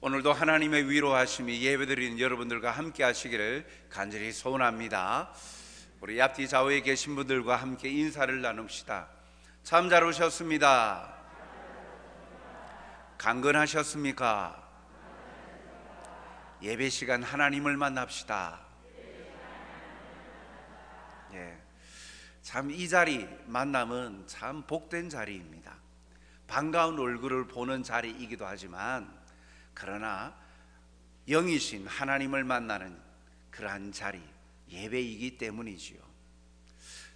오늘도 하나님의 위로하심이 예배드리는 여러분들과 함께 하시기를 간절히 소원합니다. 우리 앞뒤 좌우에 계신 분들과 함께 인사를 나눕시다. 참 잘 오셨습니다. 강건하셨습니까? 예배 시간 하나님을 만납시다. 참 이 자리 만남은 참 복된 자리입니다. 반가운 얼굴을 보는 자리이기도 하지만 그러나 영이신 하나님을 만나는 그러한 자리, 예배이기 때문이지요.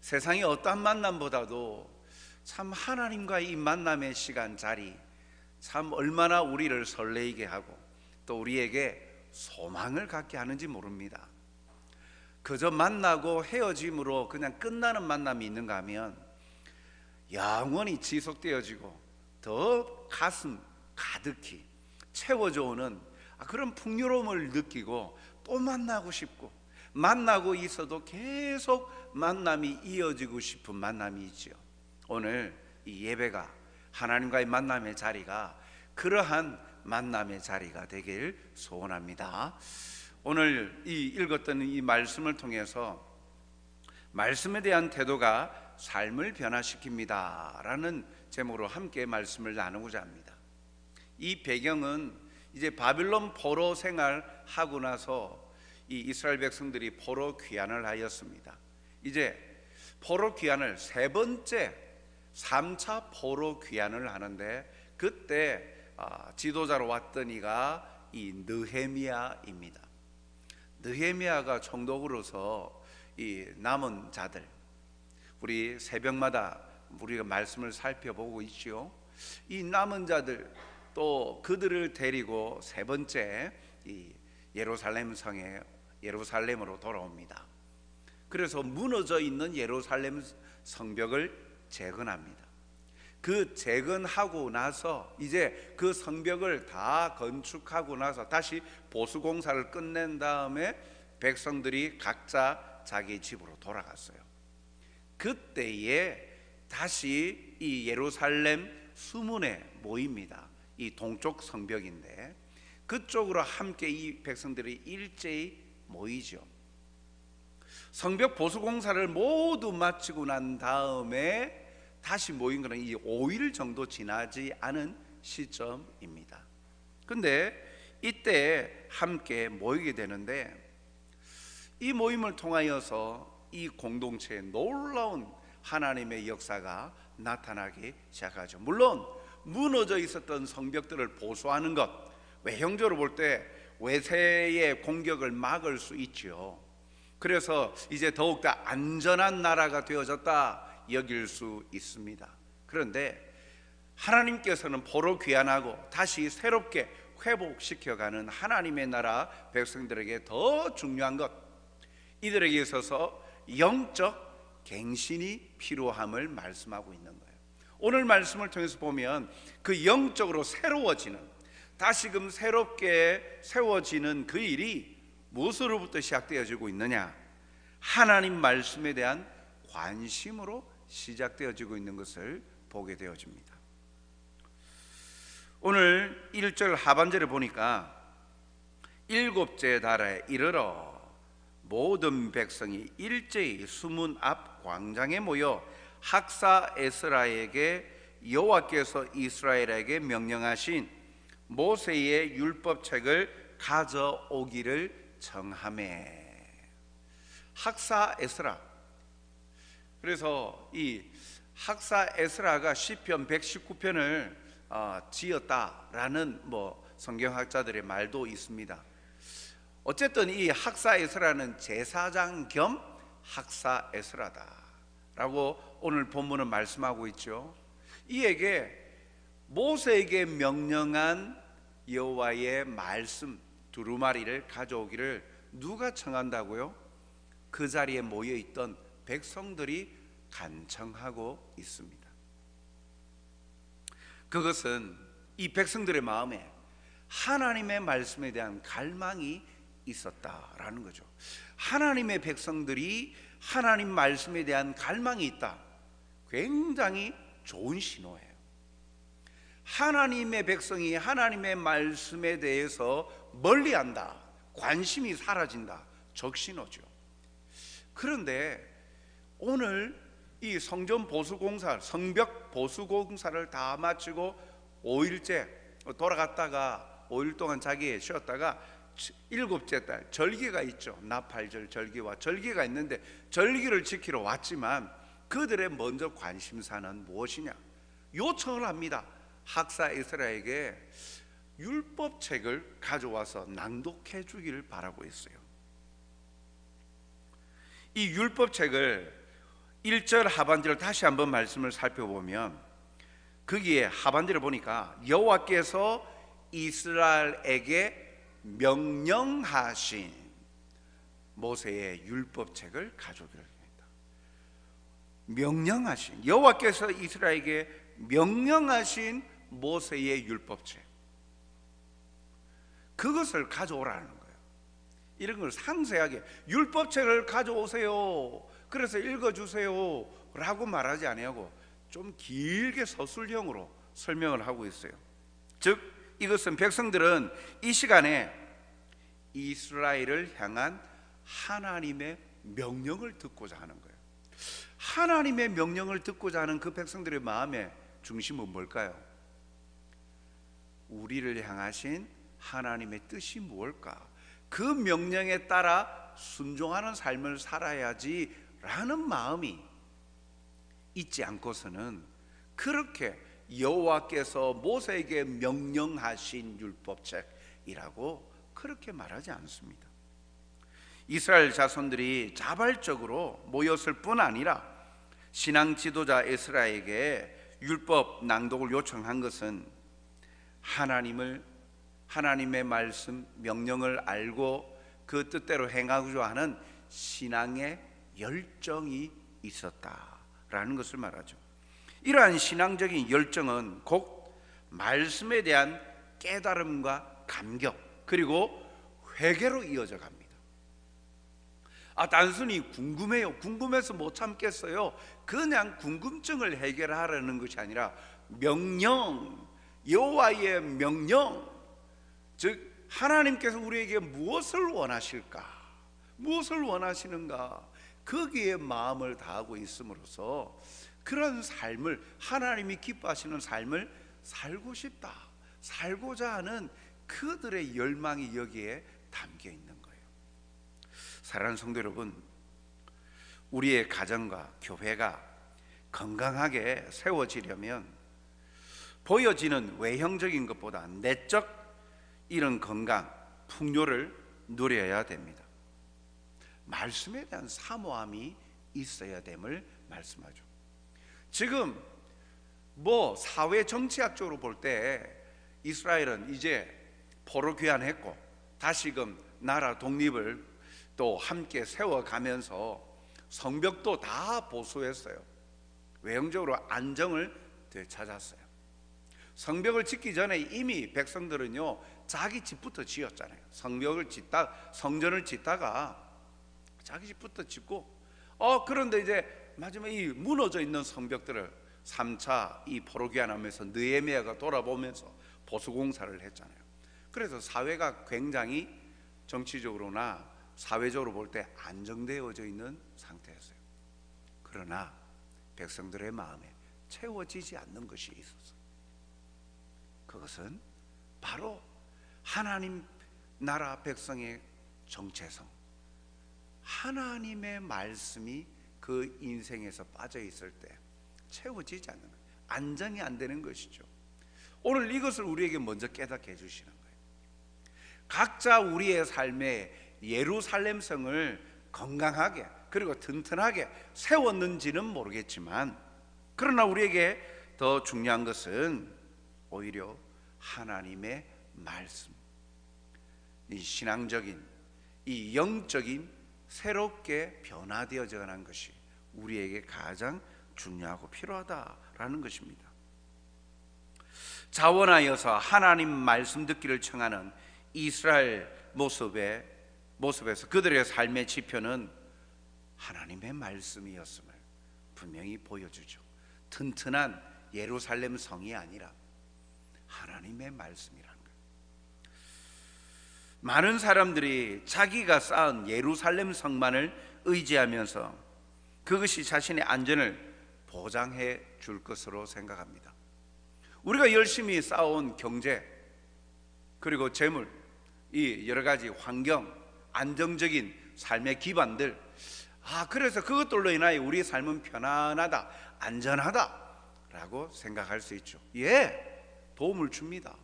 세상의 어떠한 만남보다도 참 하나님과의 이 만남의 시간, 자리 참 얼마나 우리를 설레이게 하고 또 우리에게 소망을 갖게 하는지 모릅니다. 그저 만나고 헤어짐으로 그냥 끝나는 만남이 있는가 하면 영원히 지속되어지고 더 가슴 가득히 채워져 오는 그런 풍요로움을 느끼고 또 만나고 싶고, 만나고 있어도 계속 만남이 이어지고 싶은 만남이 있죠. 오늘 이 예배가, 하나님과의 만남의 자리가 그러한 만남의 자리가 되길 소원합니다. 오늘 읽었던 이 말씀을 통해서 말씀에 대한 태도가 삶을 변화시킵니다 라는 제목으로 함께 말씀을 나누고자 합니다. 이 배경은 이제 바빌론 포로 생활하고 나서 이 이스라엘 백성들이 포로 귀환을 하였습니다. 이제 포로 귀환을 세 번째 3차 포로 귀환을 하는데, 그때 지도자로 왔던 이가 이 느헤미야입니다. 느헤미야가 총독으로서 이 남은 자들, 우리 새벽마다 우리가 말씀을 살펴보고 있죠. 이 남은 자들 또 그들을 데리고 세 번째 이 예루살렘 성에, 예루살렘으로 돌아옵니다. 그래서 무너져 있는 예루살렘 성벽을 재건합니다. 그 재건하고 나서 이제 그 성벽을 다 건축하고 나서 다시 보수공사를 끝낸 다음에 백성들이 각자 자기 집으로 돌아갔어요. 그때에 다시 이 예루살렘 수문에 모입니다. 이 동쪽 성벽인데 그쪽으로 함께 이 백성들이 일제히 모이죠. 성벽 보수공사를 모두 마치고 난 다음에 다시 모인 것은 이 5일 정도 지나지 않은 시점입니다. 근데 이때 함께 모이게 되는데, 이 모임을 통하여서 이 공동체에 놀라운 하나님의 역사가 나타나기 시작하죠. 물론 무너져 있었던 성벽들을 보수하는 것, 외형적으로 볼 때 외세의 공격을 막을 수 있죠. 그래서 이제 더욱더 안전한 나라가 되어졌다 여길 수 있습니다. 그런데 하나님께서는 포로 귀환하고 다시 새롭게 회복시켜가는 하나님의 나라 백성들에게 더 중요한 것, 이들에게 있어서 영적 갱신이 필요함을 말씀하고 있는 거예요. 오늘 말씀을 통해서 보면 그 영적으로 새로워지는, 다시금 새롭게 세워지는 그 일이 무엇으로부터 시작되어지고 있느냐? 하나님 말씀에 대한 관심으로 시작되어지고 있는 것을 보게 되어집니다. 오늘 1절 하반절에 보니까 일곱째 달에 이르러 모든 백성이 일제히 수문 앞 광장에 모여 학사 에스라에게 여호와께서 이스라엘에게 명령하신 모세의 율법책을 가져오기를 청하매. 학사 에스라, 그래서 이 학사 에스라가 시편 119편을 지었다라는 성경학자들의 말도 있습니다. 어쨌든 이 학사 에스라는 제사장 겸 학사 에스라다라고 오늘 본문은 말씀하고 있죠. 이에게 모세에게 명령한 여호와의 말씀 두루마리를 가져오기를 누가 청한다고요? 그 자리에 모여있던 백성들이 간청하고 있습니다. 그것은 이 백성들의 마음에 하나님의 말씀에 대한 갈망이 있었다라는 거죠. 하나님의 백성들이 하나님 말씀에 대한 갈망이 있다, 굉장히 좋은 신호예요. 하나님의 백성이 하나님의 말씀에 대해서 멀리한다, 관심이 사라진다, 적신호죠. 그런데 오늘 이 성전 보수공사, 성벽 보수공사를 다 마치고 5일째 돌아갔다가 5일 동안 자기에 쉬었다가 7째 달 절기가 있죠. 나팔절 절기와 절기가 있는데 절기를 지키러 왔지만 그들의 먼저 관심사는 무엇이냐? 요청을 합니다. 학사 에스라에게 율법책을 가져와서 낭독해 주기를 바라고 있어요. 이 율법책을 1절 하반절을 다시 한번 말씀을 살펴보면 거기에 하반절을 보니까 여호와께서 이스라엘에게 명령하신 모세의 율법책을 가져오기를 합니다. 명령하신, 여호와께서 이스라엘에게 명령하신 모세의 율법책, 그것을 가져오라는 거예요. 이런 걸 상세하게 율법책을 가져오세요, 그래서 읽어주세요 라고 말하지 아니하고 좀 길게 서술형으로 설명을 하고 있어요. 즉 이것은 백성들은 이 시간에 이스라엘을 향한 하나님의 명령을 듣고자 하는 거예요. 하나님의 명령을 듣고자 하는 그 백성들의 마음의 중심은 뭘까요? 우리를 향하신 하나님의 뜻이 무엇일까? 그 명령에 따라 순종하는 삶을 살아야지 라는 마음이 있지 않고서는 그렇게 여호와께서 모세에게 명령하신 율법책이라고 그렇게 말하지 않습니다. 이스라엘 자손들이 자발적으로 모였을 뿐 아니라 신앙 지도자 에스라에게 율법 낭독을 요청한 것은 하나님의 말씀 명령을 알고 그 뜻대로 행하고자 하는 신앙의 열정이 있었다라는 것을 말하죠. 이러한 신앙적인 열정은 곧 말씀에 대한 깨달음과 감격 그리고 회개로 이어져 갑니다. 단순히 궁금해요, 궁금해서 못 참겠어요, 그냥 궁금증을 해결하려는 것이 아니라 명령, 여호와의 명령, 즉 하나님께서 우리에게 무엇을 원하실까, 무엇을 원하시는가, 거기에 마음을 다하고 있음으로써 그런 삶을, 하나님이 기뻐하시는 삶을 살고 싶다, 살고자 하는 그들의 열망이 여기에 담겨 있는 거예요. 사랑하는 성도 여러분, 우리의 가정과 교회가 건강하게 세워지려면 보여지는 외형적인 것보다 내적 이런 건강, 풍요를 누려야 됩니다. 말씀에 대한 사모함이 있어야 됨을 말씀하죠. 지금 사회 정치학적으로 볼 때 이스라엘은 이제 포로 귀환했고 다시금 나라 독립을 또 함께 세워가면서 성벽도 다 보수했어요. 외형적으로 안정을 되찾았어요. 성벽을 짓기 전에 이미 백성들은요 자기 집부터 지었잖아요. 성전을 짓다가 자기 집부터 짓고 그런데 이제 마지막에 이 무너져 있는 성벽들을 3차 이 포로 귀환하면서 느헤미야가 돌아보면서 보수공사를 했잖아요. 그래서 사회가 굉장히 정치적으로나 사회적으로 볼 때 안정되어져 있는 상태였어요. 그러나 백성들의 마음에 채워지지 않는 것이 있었어요. 그것은 바로 하나님 나라 백성의 정체성, 하나님의 말씀이 그 인생에서 빠져 있을 때 채워지지 않는 거예요. 안정이 안 되는 것이죠. 오늘 이것을 우리에게 먼저 깨닫게 해주시는 거예요. 각자 우리의 삶에 예루살렘성을 건강하게 그리고 튼튼하게 세웠는지는 모르겠지만, 그러나 우리에게 더 중요한 것은 오히려 하나님의 말씀, 이 신앙적인, 이 영적인 새롭게 변화되어져 가는 것이 우리에게 가장 중요하고 필요하다라는 것입니다. 자원하여서 하나님 말씀 듣기를 청하는 이스라엘 모습에서 그들의 삶의 지표는 하나님의 말씀이었음을 분명히 보여주죠. 튼튼한 예루살렘 성이 아니라 하나님의 말씀이라는 거예요. 많은 사람들이 자기가 쌓은 예루살렘 성만을 의지하면서 그것이 자신의 안전을 보장해 줄 것으로 생각합니다. 우리가 열심히 쌓아온 경제, 그리고 재물, 이 여러 가지 환경, 안정적인 삶의 기반들, 그래서 그것들로 인하여 우리의 삶은 편안하다, 안전하다라고 생각할 수 있죠. 도움을 줍니다.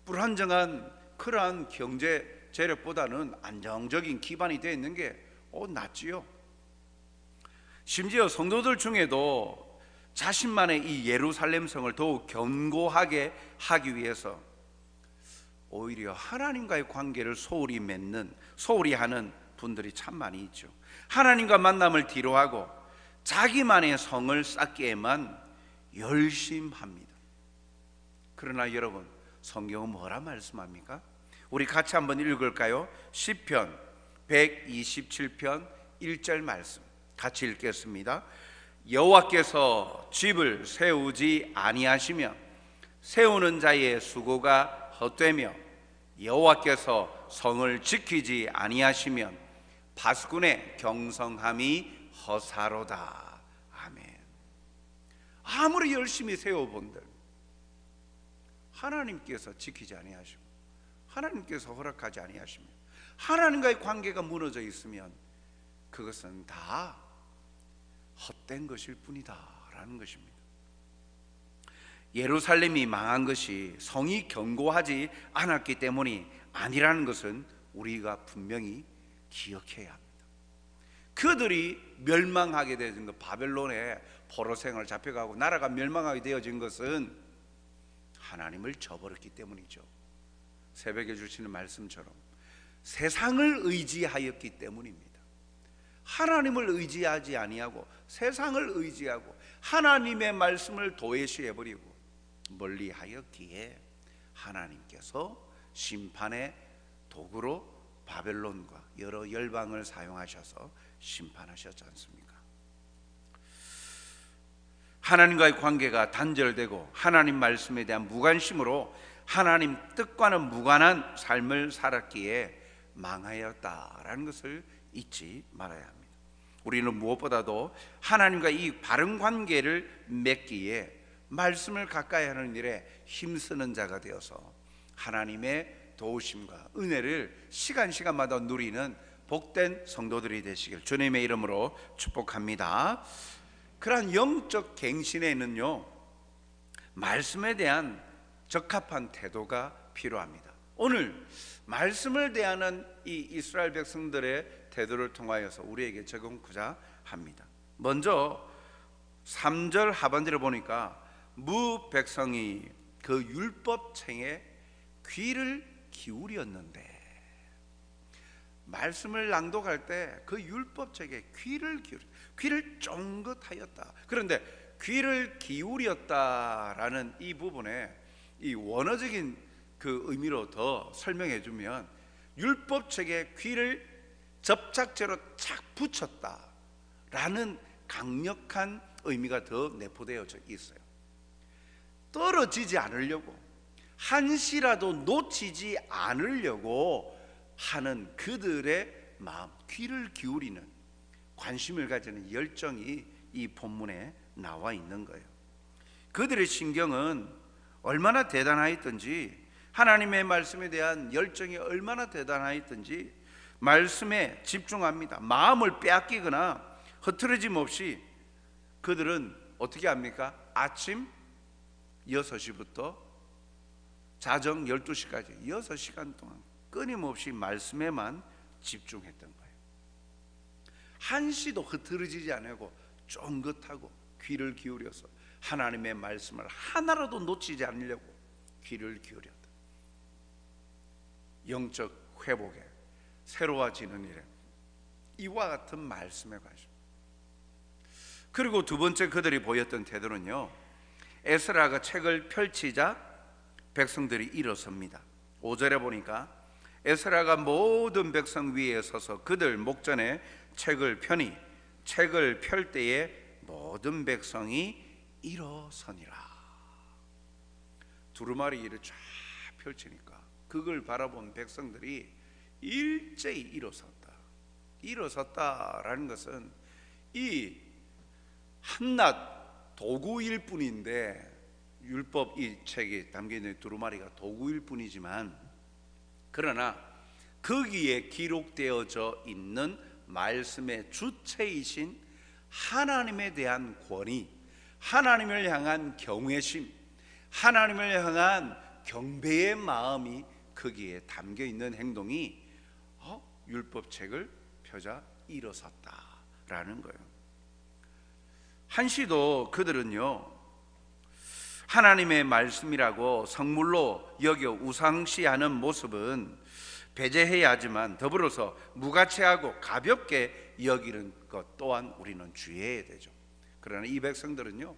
불안정한 그러한 경제 재력보다는 안정적인 기반이 되어 있는 게 낫지요. 심지어 성도들 중에도 자신만의 이 예루살렘 성을 더욱 견고하게 하기 위해서 오히려 하나님과의 관계를 소홀히 하는 분들이 참 많이 있죠. 하나님과 만남을 뒤로하고 자기만의 성을 쌓기에만 열심합니다. 그러나 여러분, 성경은 뭐라 말씀합니까? 우리 같이 한번 읽을까요? 시편 127편 1절 말씀 같이 읽겠습니다. 여호와께서 집을 세우지 아니하시며 세우는 자의 수고가 헛되며 여호와께서 성을 지키지 아니하시면 바스군의 경성함이 허사로다. 아멘. 아무리 열심히 세워본들 하나님께서 지키지 아니하시고 하나님께서 허락하지 아니하시면, 하나님과의 관계가 무너져 있으면 그것은 다 헛된 것일 뿐이다 라는 것입니다. 예루살렘이 망한 것이 성이 견고하지 않았기 때문이 아니라는 것은 우리가 분명히 기억해야 합니다. 그들이 멸망하게 되어진 것, 바벨론에 포로 생활 잡혀가고 나라가 멸망하게 되어진 것은 하나님을 저버렸기 때문이죠. 새벽에 주시는 말씀처럼 세상을 의지하였기 때문입니다. 하나님을 의지하지 아니하고 세상을 의지하고 하나님의 말씀을 도외시해버리고 멀리하였기에 하나님께서 심판의 도구로 바벨론과 여러 열방을 사용하셔서 심판하셨지 않습니까? 하나님과의 관계가 단절되고 하나님 말씀에 대한 무관심으로 하나님 뜻과는 무관한 삶을 살았기에 망하였다라는 것을 잊지 말아야 합니다. 우리는 무엇보다도 하나님과 이 바른 관계를 맺기에 말씀을 가까이 하는 일에 힘쓰는 자가 되어서 하나님의 도우심과 은혜를 시간마다 누리는 복된 성도들이 되시길 주님의 이름으로 축복합니다. 그러한 영적 갱신에는요, 말씀에 대한 적합한 태도가 필요합니다. 오늘 말씀을 대하는 이 이스라엘 백성들의 태도를 통하여서 우리에게 적용하고자 합니다. 먼저 3절 하반절에 보니까 무 백성이 그 율법책에 귀를 기울였는데, 말씀을 낭독할 때 그 율법책에 귀를 쫑긋하였다. 그런데 귀를 기울였다라는 이 부분에 이 원어적인 그 의미로 더 설명해 주면 율법책에 귀를 접착제로 착 붙였다라는 강력한 의미가 더 내포되어 있어요. 떨어지지 않으려고, 한시라도 놓치지 않으려고 하는 그들의 마음, 귀를 기울이는 관심을 가지는 열정이 이 본문에 나와 있는 거예요. 그들의 신경은 얼마나 대단하였던지, 하나님의 말씀에 대한 열정이 얼마나 대단하였던지 말씀에 집중합니다. 마음을 빼앗기거나 흐트러짐 없이 그들은 어떻게 합니까? 아침 6시부터 자정 12시까지 6시간 동안 끊임없이 말씀에만 집중했던 거예요. 한시도 흐트러지지 않고 쫑긋하고 귀를 기울여서 하나님의 말씀을 하나라도 놓치지 않으려고 귀를 기울였다. 영적 회복에, 새로워지는 일에 이와 같은 말씀에 관심. 그리고 두 번째 그들이 보였던 태도는요, 에스라가 책을 펼치자 백성들이 일어섭니다. 5절에 보니까 에스라가 모든 백성 위에 서서 그들 목전에 책을 펴니 책을 펼 때에 모든 백성이 일어서니라. 두루마리를 쫙 펼치니까 그걸 바라본 백성들이 일제히 일어섰다. 일어섰다라는 것은 이 한낱 도구일 뿐인데, 율법 이 책에 담겨있는 두루마리가 도구일 뿐이지만, 그러나 거기에 기록되어져 있는 말씀의 주체이신 하나님에 대한 권위, 하나님을 향한 경외심, 하나님을 향한 경배의 마음이 거기에 담겨있는 행동이 율법책을 펴자 일어섰다라는 거예요. 한시도 그들은요, 하나님의 말씀이라고 성물로 여겨 우상시하는 모습은 배제해야 하지만 더불어서 무가치하고 가볍게 여기는 것 또한 우리는 주의해야 되죠. 그러나 이 백성들은요,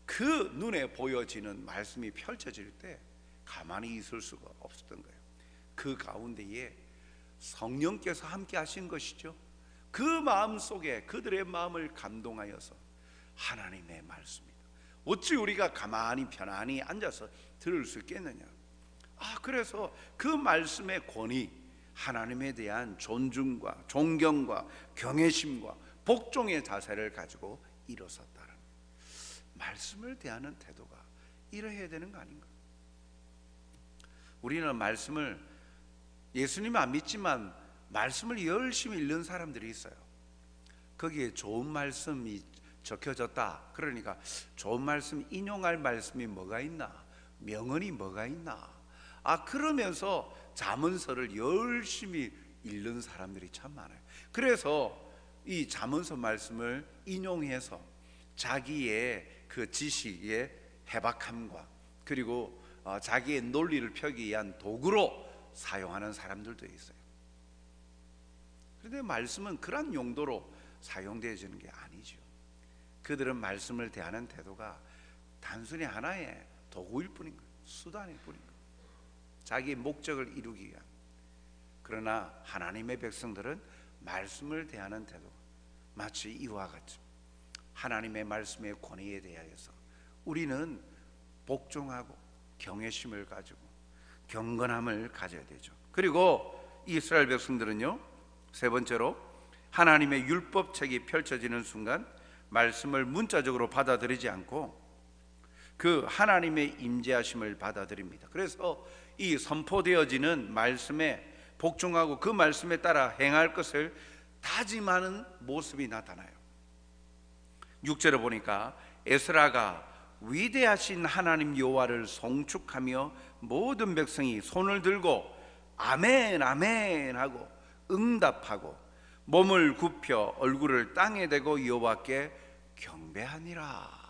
그 눈에 보여지는 말씀이 펼쳐질 때 가만히 있을 수가 없었던 거예요. 그 가운데에 성령께서 함께 하신 것이죠. 그 마음 속에 그들의 마음을 감동하여서 하나님의 말씀이다, 어찌 우리가 가만히 편안히 앉아서 들을 수 있겠느냐. 그래서 그 말씀의 권위, 하나님에 대한 존중과 존경과 경외심과 복종의 자세를 가지고 일어섰다는, 말씀을 대하는 태도가 이러해야 되는 거 아닌가. 우리는 말씀을, 예수님 안 믿지만 말씀을 열심히 읽는 사람들이 있어요. 거기에 좋은 말씀이 적혀졌다. 그러니까 좋은 말씀, 인용할 말씀이 뭐가 있나, 명언이 뭐가 있나, 그러면서 잠언서를 열심히 읽는 사람들이 참 많아요. 그래서 이 잠언서 말씀을 인용해서 자기의 그 지식의 해박함과 그리고 자기의 논리를 펴기 위한 도구로 사용하는 사람들도 있어요. 그런데 말씀은 그런 용도로 사용되어지는 게 아니죠. 그들은 말씀을 대하는 태도가 단순히 하나의 도구일 뿐인 거예요. 수단일 뿐인 거예요. 자기의 목적을 이루기 위한. 그러나 하나님의 백성들은 말씀을 대하는 태도가 마치 이와 같이 하나님의 말씀의 권위에 대하여서 우리는 복종하고 경외심을 가지고 경건함을 가져야 되죠. 그리고 이스라엘 백성들은요, 세 번째로 하나님의 율법책이 펼쳐지는 순간 말씀을 문자적으로 받아들이지 않고 그 하나님의 임재하심을 받아들입니다. 그래서 이 선포되어지는 말씀에 복종하고 그 말씀에 따라 행할 것을 다짐하는 모습이 나타나요. 6절에 보니까 에스라가 위대하신 하나님 여호와를 송축하며 모든 백성이 손을 들고 아멘 아멘 하고 응답하고 몸을 굽혀 얼굴을 땅에 대고 여호와께 경배하니라.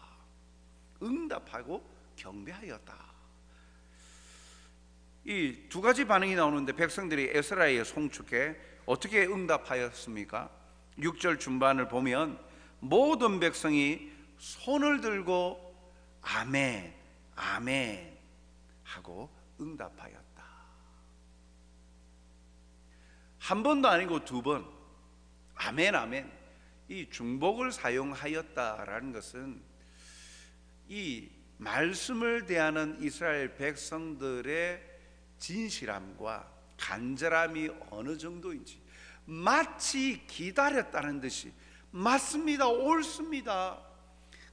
응답하고 경배하였다. 이 두 가지 반응이 나오는데 백성들이 에스라의 송축에 어떻게 응답하였습니까? 6절 중반을 보면 모든 백성이 손을 들고 아멘 아멘 하고 응답하였다. 한 번도 아니고 두 번 아멘 아멘, 이 중복을 사용하였다라는 것은 이 말씀을 대하는 이스라엘 백성들의 진실함과 간절함이 어느 정도인지, 마치 기다렸다는 듯이 맞습니다, 옳습니다,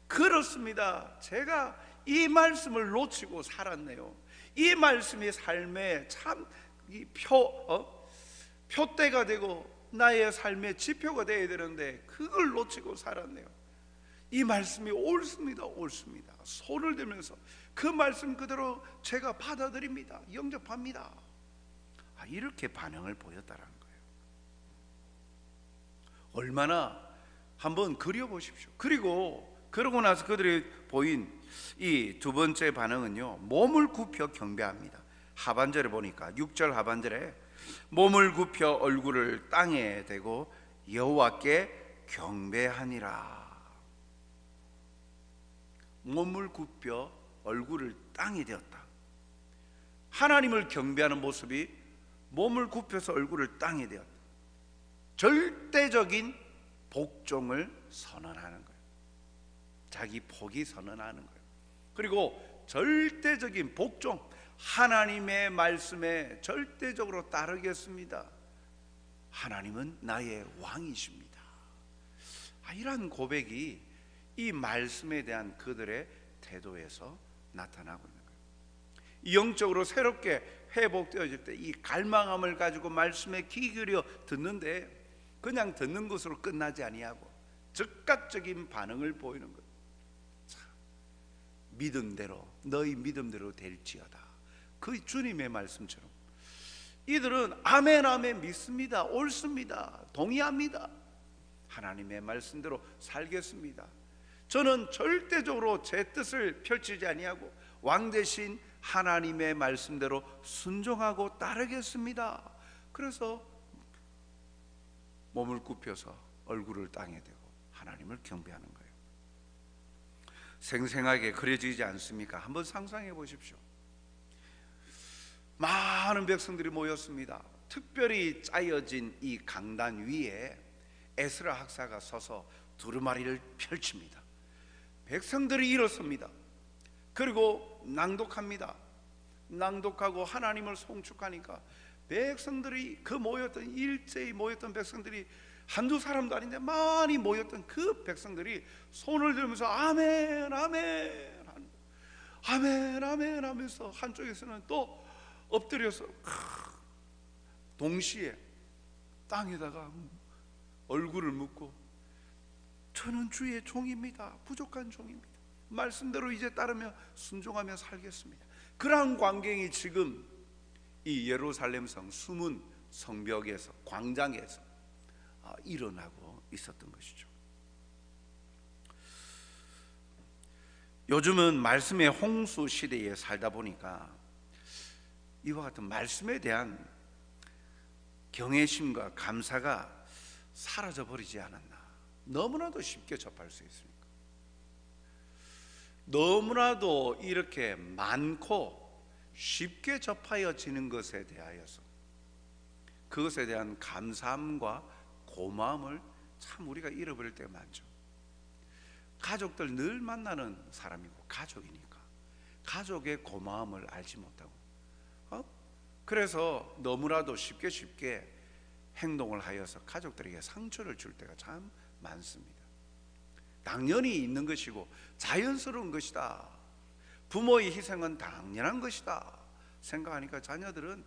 그렇습니다, 제가 이 말씀을 놓치고 살았네요, 이 말씀이 삶의 참 표대가 되고 나의 삶의 지표가 되어야 되는데 그걸 놓치고 살았네요, 이 말씀이 옳습니다, 옳습니다, 손을 들면서 그 말씀 그대로 제가 받아들입니다, 영접합니다, 이렇게 반응을 보였다는 거예요. 얼마나 한번 그려보십시오. 그러고 나서 그들이 보인 이 두 번째 반응은요, 몸을 굽혀 경배합니다. 하반절에 보니까 6절 하반절에 몸을 굽혀 얼굴을 땅에 대고 여호와께 경배하니라. 몸을 굽혀 얼굴을 땅에 대었다. 하나님을 경배하는 모습이 몸을 굽혀서 얼굴을 땅에 대었다. 절대적인 복종을 선언하는 거예요. 자기 복이 선언하는 거예요. 그리고 절대적인 복종, 하나님의 말씀에 절대적으로 따르겠습니다. 하나님은 나의 왕이십니다. 이러한 고백이 이 말씀에 대한 그들의 태도에서 나타나고 있는 거예요. 영적으로 새롭게 회복되어질 때 이 갈망함을 가지고 말씀에 귀 기울여 듣는데 그냥 듣는 것으로 끝나지 아니하고 즉각적인 반응을 보이는 거예요. 믿음대로, 너희 믿음대로 될지어다. 그 주님의 말씀처럼 이들은 아멘 아멘 믿습니다, 옳습니다, 동의합니다, 하나님의 말씀대로 살겠습니다. 저는 절대적으로 제 뜻을 펼치지 아니하고 왕 대신 하나님의 말씀대로 순종하고 따르겠습니다. 그래서 몸을 굽혀서 얼굴을 땅에 대고 하나님을 경배하는 거예요. 생생하게 그려지지 않습니까? 한번 상상해 보십시오. 많은 백성들이 모였습니다. 특별히 짜여진 이 강단 위에 에스라 학사가 서서 두루마리를 펼칩니다. 백성들이 일어섭니다. 그리고 낭독합니다. 낭독하고 하나님을 송축하니까 백성들이, 그 모였던, 일제히 모였던 백성들이 한두 사람도 아닌데 많이 모였던 그 백성들이 손을 들면서 아멘 아멘 아멘 아멘 하면서, 한쪽에서는 또 엎드려서 동시에 땅에다가 얼굴을 묻고 저는 주의 종입니다, 부족한 종입니다, 말씀대로 이제 따르며 순종하며 살겠습니다. 그러한 광경이 지금 이 예루살렘 성 숨은 성벽에서, 광장에서 일어나고 있었던 것이죠. 요즘은 말씀의 홍수 시대에 살다 보니까 이와 같은 말씀에 대한 경외심과 감사가 사라져 버리지 않았나. 너무나도 쉽게 접할 수 있으니까, 너무나도 이렇게 많고 쉽게 접하여지는 것에 대하여서 그것에 대한 감사함과 고마움을 참 우리가 잃어버릴 때가 많죠. 가족들 늘 만나는 사람이고 가족이니까 가족의 고마움을 알지 못하고 그래서 너무나도 쉽게 행동을 하여서 가족들에게 상처를 줄 때가 참 많습니다. 당연히 있는 것이고 자연스러운 것이다, 부모의 희생은 당연한 것이다 생각하니까 자녀들은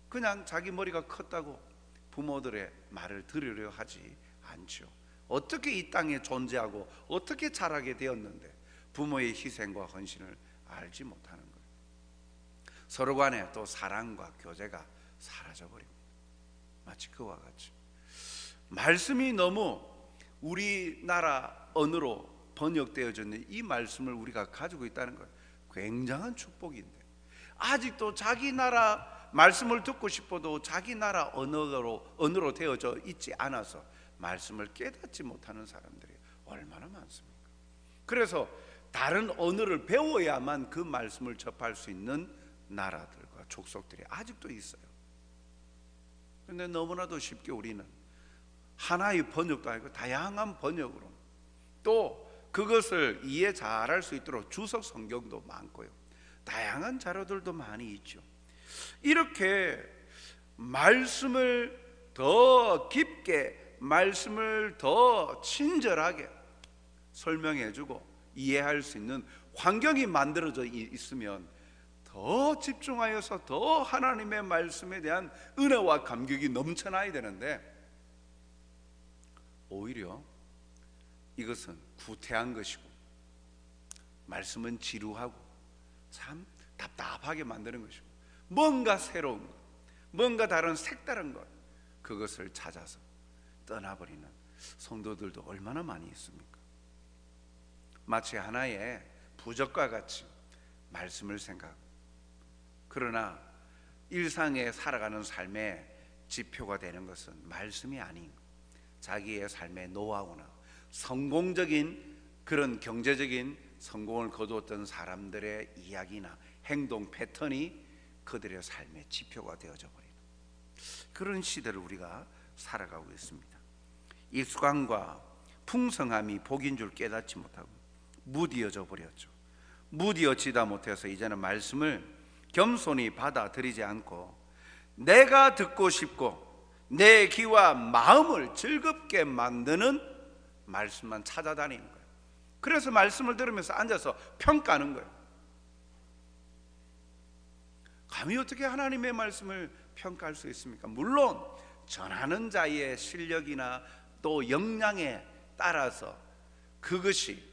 그냥 자기 머리가 컸다고 부모들의 말을 들으려 하지 않죠. 어떻게 이 땅에 존재하고 어떻게 자라게 되었는데 부모의 희생과 헌신을 알지 못하는 거예요. 서로 간에 또 사랑과 교제가 사라져버립니다. 마치 그와 같이 말씀이 너무 우리나라 언어로 번역되어졌는 이 말씀을 우리가 가지고 있다는 것, 굉장한 축복인데 아직도 자기 나라 말씀을 듣고 싶어도 자기 나라 언어로 되어져 있지 않아서 말씀을 깨닫지 못하는 사람들이 얼마나 많습니까? 그래서 다른 언어를 배워야만 그 말씀을 접할 수 있는 나라들과 족속들이 아직도 있어요. 그런데 너무나도 쉽게 우리는 하나의 번역도 아니고 다양한 번역으로, 또 그것을 이해 잘할 수 있도록 주석 성경도 많고요, 다양한 자료들도 많이 있죠. 이렇게 말씀을 더 깊게, 말씀을 더 친절하게 설명해주고 이해할 수 있는 환경이 만들어져 있으면 더 집중하여서 더 하나님의 말씀에 대한 은혜와 감격이 넘쳐나야 되는데 오히려 이것은 구태한 것이고 말씀은 지루하고 참 답답하게 만드는 것이고 뭔가 새로운 것, 뭔가 다른 색다른 것, 그것을 찾아서 떠나버리는 성도들도 얼마나 많이 있습니까? 마치 하나의 부적과 같이 말씀을 생각하고, 그러나 일상에 살아가는 삶의 지표가 되는 것은 말씀이 아닌 자기의 삶의 노하우나 성공적인 그런 경제적인 성공을 거두었던 사람들의 이야기나 행동 패턴이 그들의 삶의 지표가 되어져 버리는 그런 시대를 우리가 살아가고 있습니다. 일수강과 풍성함이 복인 줄 깨닫지 못하고 무디어져 버렸죠. 무디어지다 못해서 이제는 말씀을 겸손히 받아들이지 않고 내가 듣고 싶고 내 귀와 마음을 즐겁게 만드는 말씀만 찾아다니는 거예요. 그래서 말씀을 들으면서 앉아서 평가하는 거예요. 감히 어떻게 하나님의 말씀을 평가할 수 있습니까? 물론 전하는 자의 실력이나 또 역량에 따라서 그것이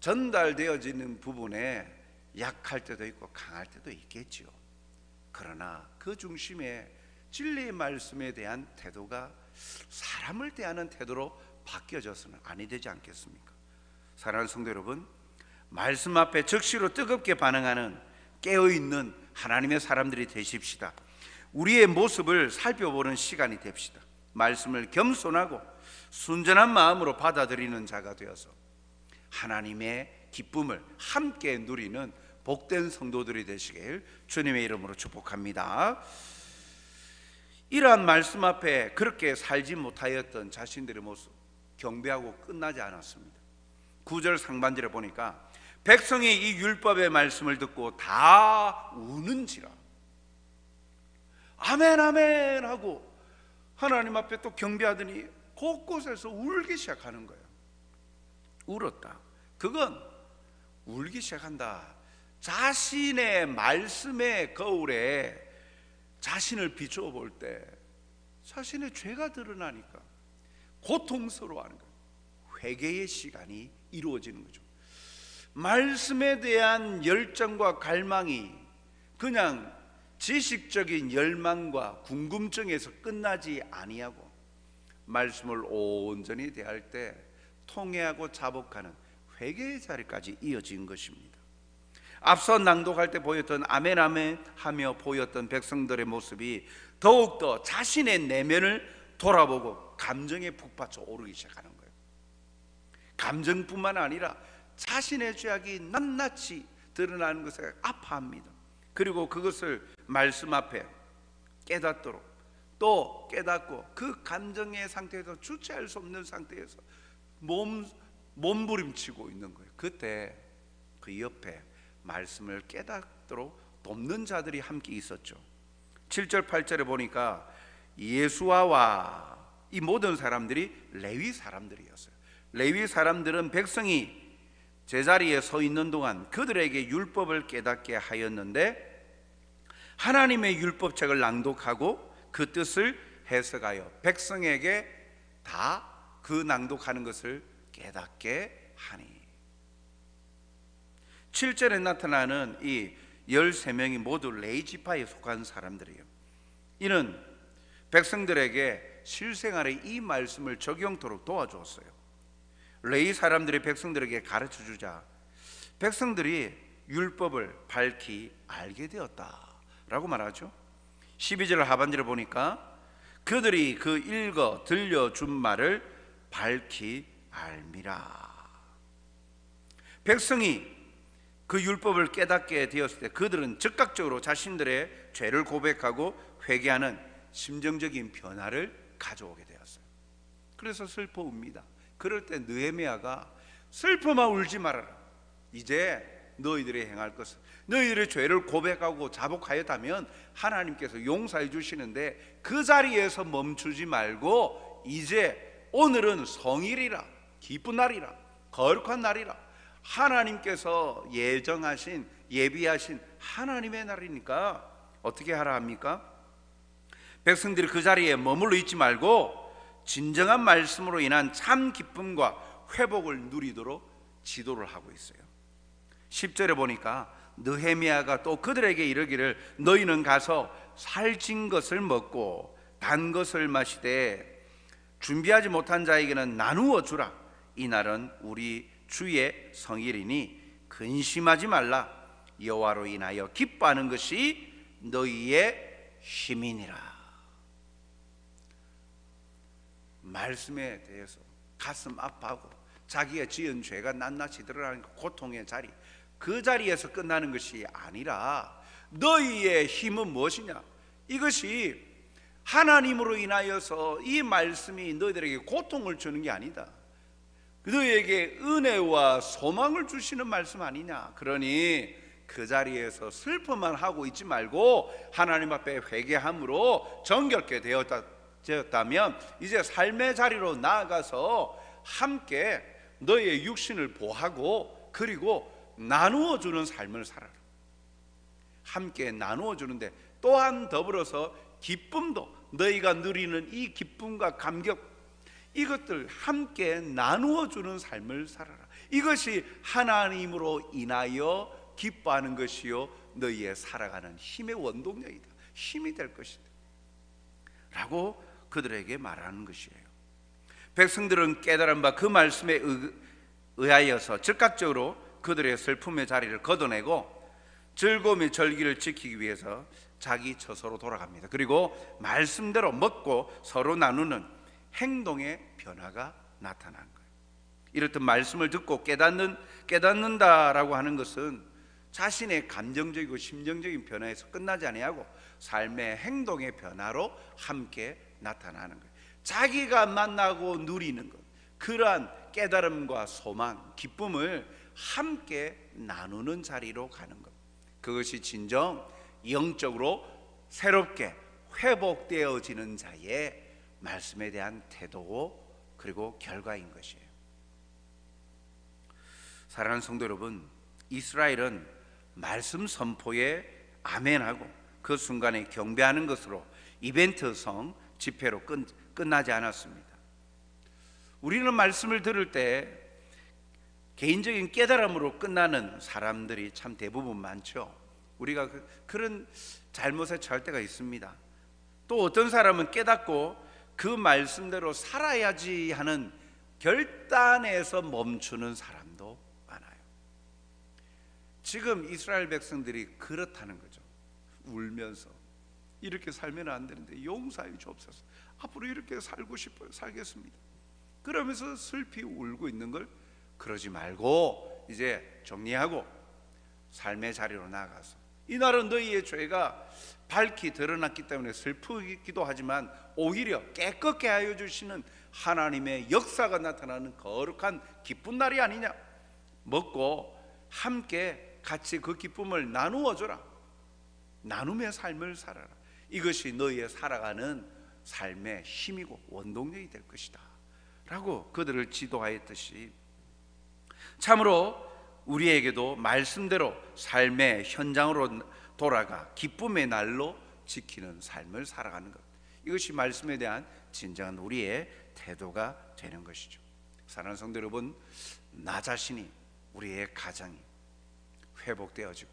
전달되어지는 부분에 약할 때도 있고 강할 때도 있겠지요. 그러나 그 중심에 진리의 말씀에 대한 태도가 사람을 대하는 태도로 바뀌어져서는 아니 되지 않겠습니까? 사랑하는 성도 여러분, 말씀 앞에 즉시로 뜨겁게 반응하는 깨어있는 하나님의 사람들이 되십시다. 우리의 모습을 살펴보는 시간이 됩시다. 말씀을 겸손하고 순전한 마음으로 받아들이는 자가 되어서 하나님의 기쁨을 함께 누리는 복된 성도들이 되시길 주님의 이름으로 축복합니다. 이러한 말씀 앞에 그렇게 살지 못하였던 자신들의 모습, 경배하고 끝나지 않았습니다. 9절 상반절에 보니까 백성이 이 율법의 말씀을 듣고 다 우는지라. 아멘 아멘 하고 하나님 앞에 또 경배하더니 곳곳에서 울기 시작하는 거예요. 울었다. 그건 울기 시작한다. 자신의 말씀의 거울에 자신을 비추어 볼 때 자신의 죄가 드러나니까 고통스러워하는 거예요. 회개의 시간이 이루어지는 거죠. 말씀에 대한 열정과 갈망이 그냥 지식적인 열망과 궁금증에서 끝나지 아니하고 말씀을 온전히 대할 때 통회하고 자복하는 회개의 자리까지 이어진 것입니다. 앞서 낭독할 때 보였던 아멘 아멘 하며 보였던 백성들의 모습이 더욱더 자신의 내면을 돌아보고 감정에 북받쳐 오르기 시작하는 거예요. 감정뿐만 아니라 자신의 죄악이 낱낱이 드러나는 것에 아파합니다. 그리고 그것을 말씀 앞에 깨닫도록 또 깨닫고 그 감정의 상태에서 주체할 수 없는 상태에서 몸부림치고 있는 거예요. 그때 그 옆에 말씀을 깨닫도록 돕는 자들이 함께 있었죠. 7절 8절에 보니까 예수아와 이 모든 사람들이 레위 사람들이었어요. 레위 사람들은 백성이 제자리에 서 있는 동안 그들에게 율법을 깨닫게 하였는데 하나님의 율법책을 낭독하고 그 뜻을 해석하여 백성에게 다 그 낭독하는 것을 깨닫게 하니. 7절에 나타나는 이 13명이 모두 레위 지파에 속한 사람들이에요. 이는 백성들에게 실생활에 이 말씀을 적용토록 도와주었어요. 레위 사람들이 백성들에게 가르쳐주자 백성들이 율법을 밝히 알게 되었다라고 말하죠. 12절 하반절을 보니까 그들이 그 읽어 들려준 말을 밝히 알미라. 백성이 그 율법을 깨닫게 되었을 때 그들은 즉각적으로 자신들의 죄를 고백하고 회개하는 심정적인 변화를 가져오게 되었어요. 그래서 슬퍼 웁니다. 그럴 때 느헤미야가 슬퍼만 울지 말아라. 이제 너희들이 행할 것은 너희들의 죄를 고백하고 자복하였다면 하나님께서 용서해 주시는데 그 자리에서 멈추지 말고 이제 오늘은 성일이라, 기쁜 날이라, 거룩한 날이라, 하나님께서 예정하신 예비하신 하나님의 날이니까 어떻게 하라 합니까? 백성들이 그 자리에 머물러 있지 말고 진정한 말씀으로 인한 참 기쁨과 회복을 누리도록 지도를 하고 있어요. 10절에 보니까 느헤미야가 또 그들에게 이르기를 너희는 가서 살찐 것을 먹고 단 것을 마시되 준비하지 못한 자에게는 나누어 주라. 이날은 우리 주의 성일이니 근심하지 말라. 여호와로 인하여 기뻐하는 것이 너희의 힘이니라. 말씀에 대해서 가슴 아파하고 자기가 지은 죄가 낱낱이 드러나는 고통의 자리, 그 자리에서 끝나는 것이 아니라 너희의 힘은 무엇이냐? 이것이 하나님으로 인하여서 이 말씀이 너희들에게 고통을 주는 게 아니다. 너희에게 은혜와 소망을 주시는 말씀 아니냐. 그러니 그 자리에서 슬퍼만 하고 있지 말고 하나님 앞에 회개함으로 정결케 되었다면 이제 삶의 자리로 나아가서 함께 너희의 육신을 보하고 그리고 나누어 주는 삶을 살아라. 함께 나누어 주는데 또한 더불어서 기쁨도, 너희가 누리는 이 기쁨과 감격, 이것들 함께 나누어 주는 삶을 살아라. 이것이 하나님으로 인하여 기뻐하는 것이요 너희의 살아가는 힘의 원동력이다. 힘이 될 것이다 라고 그들에게 말하는 것이에요. 백성들은 깨달은 바 그 말씀에 의하여서 즉각적으로 그들의 슬픔의 자리를 걷어내고 즐거움의 절기를 지키기 위해서 자기 처소로 돌아갑니다. 그리고 말씀대로 먹고 서로 나누는 행동의 변화가 나타난 거예요. 이렇듯 말씀을 듣고 깨닫는다라고 하는 것은 자신의 감정적이고 심정적인 변화에서 끝나지 아니하고 삶의 행동의 변화로 함께 나타나는 거예요. 자기가 만나고 누리는 것, 그러한 깨달음과 소망, 기쁨을 함께 나누는 자리로 가는 것, 그것이 진정 영적으로 새롭게 회복되어지는 자의 말씀에 대한 태도고 그리고 결과인 것이에요. 사랑하는 성도 여러분, 이스라엘은 말씀 선포에 아멘하고 그 순간에 경배하는 것으로 이벤트성 집회로 끝나지 않았습니다. 우리는 말씀을 들을 때 개인적인 깨달음으로 끝나는 사람들이 참 대부분 많죠. 우리가 그런 잘못에 처할 때가 있습니다. 또 어떤 사람은 깨닫고 그 말씀대로 살아야지 하는 결단에서 멈추는 사람도 많아요. 지금 이스라엘 백성들이 그렇다는 거죠. 울면서 이렇게 살면 안 되는데 용서해 주옵소서. 앞으로 이렇게 살고 싶어요. 살겠습니다. 그러면서 슬피 울고 있는 걸 그러지 말고 이제 정리하고 삶의 자리로 나아가서, 이날은 너희의 죄가 밝히 드러났기 때문에 슬프기도 하지만 오히려 깨끗게 하여 주시는 하나님의 역사가 나타나는 거룩한 기쁜 날이 아니냐. 먹고 함께 같이 그 기쁨을 나누어 줘라. 나눔의 삶을 살아라. 이것이 너희의 살아가는 삶의 힘이고 원동력이 될 것이다 라고 그들을 지도하였듯이, 참으로 우리에게도 말씀대로 삶의 현장으로 돌아가 기쁨의 날로 지키는 삶을 살아가는 것, 이것이 말씀에 대한 진정한 우리의 태도가 되는 것이죠. 사랑하는 성도 여러분, 나 자신이, 우리의 가정이 회복되어지고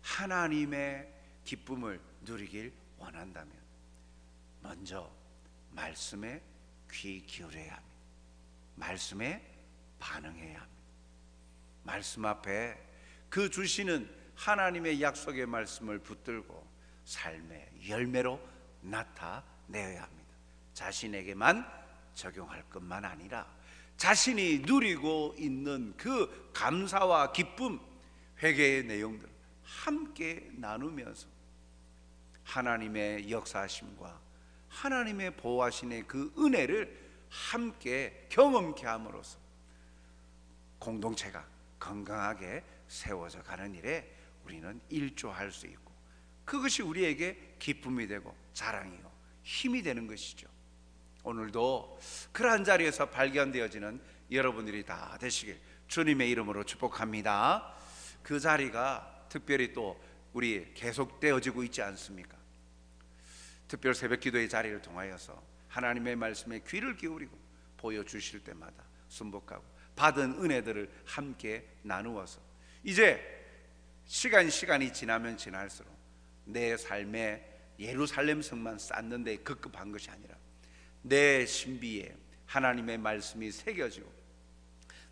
하나님의 기쁨을 누리길 원한다면 먼저 말씀에 귀 기울여야 합니다. 말씀에 반응해야 합니다. 말씀 앞에 그 주시는 하나님의 약속의 말씀을 붙들고 삶의 열매로 나타내야 합니다. 자신에게만 적용할 것만 아니라 자신이 누리고 있는 그 감사와 기쁨, 회개의 내용들을 함께 나누면서 하나님의 역사하심과 하나님의 보호하심의 그 은혜를 함께 경험케 함으로써 공동체가 건강하게 세워져 가는 일에 우리는 일조할 수 있고, 그것이 우리에게 기쁨이 되고 자랑이요 힘이 되는 것이죠. 오늘도 그러한 자리에서 발견되어지는 여러분들이 다 되시길 주님의 이름으로 축복합니다. 그 자리가 특별히 또 우리 계속되어지고 있지 않습니까? 특별 새벽 기도의 자리를 통하여서 하나님의 말씀에 귀를 기울이고 보여주실 때마다 순복하고 받은 은혜들을 함께 나누어서 이제 시간이 지나면 지날수록 내 삶에 예루살렘 성만 쌓는 데 급급한 것이 아니라 내 신비에 하나님의 말씀이 새겨지고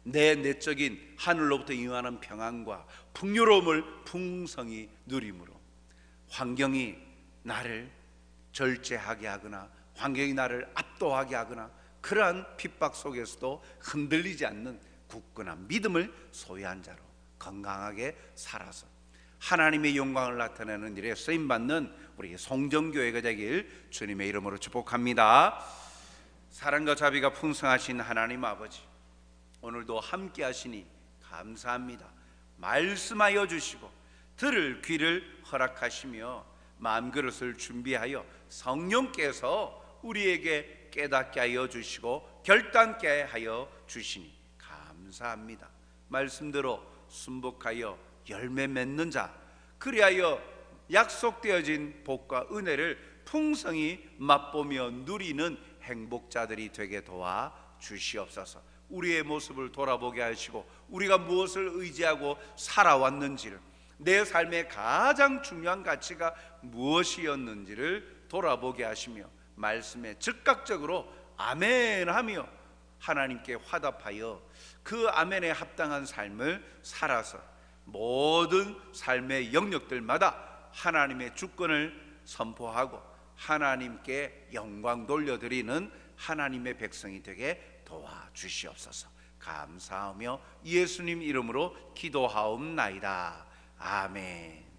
내 내적인 하늘로부터 임하는 평안과 풍요로움을 풍성히 누림으로 환경이 나를 절제하게 하거나 환경이 나를 압도하게 하거나 그러한 핍박 속에서도 흔들리지 않는 굳건한 믿음을 소유한 자로 건강하게 살아서 하나님의 영광을 나타내는 일에 쓰임받는 우리 송정교회가 되길 주님의 이름으로 축복합니다. 사랑과 자비가 풍성하신 하나님 아버지, 오늘도 함께 하시니 감사합니다. 말씀하여 주시고 들을 귀를 허락하시며 마음그릇을 준비하여 성령께서 우리에게 깨닫게 하여 주시고 결단케 하여 주시니 감사합니다. 말씀대로 순복하여 열매 맺는 자, 그리하여 약속되어진 복과 은혜를 풍성히 맛보며 누리는 행복자들이 되게 도와 주시옵소서. 우리의 모습을 돌아보게 하시고 우리가 무엇을 의지하고 살아왔는지를, 내 삶의 가장 중요한 가치가 무엇이었는지를 돌아보게 하시며 말씀에 즉각적으로 아멘 하며 하나님께 화답하여 그 아멘에 합당한 삶을 살아서 모든 삶의 영역들마다 하나님의 주권을 선포하고 하나님께 영광 돌려드리는 하나님의 백성이 되게 도와주시옵소서. 감사하며 예수님 이름으로 기도하옵나이다. 아멘.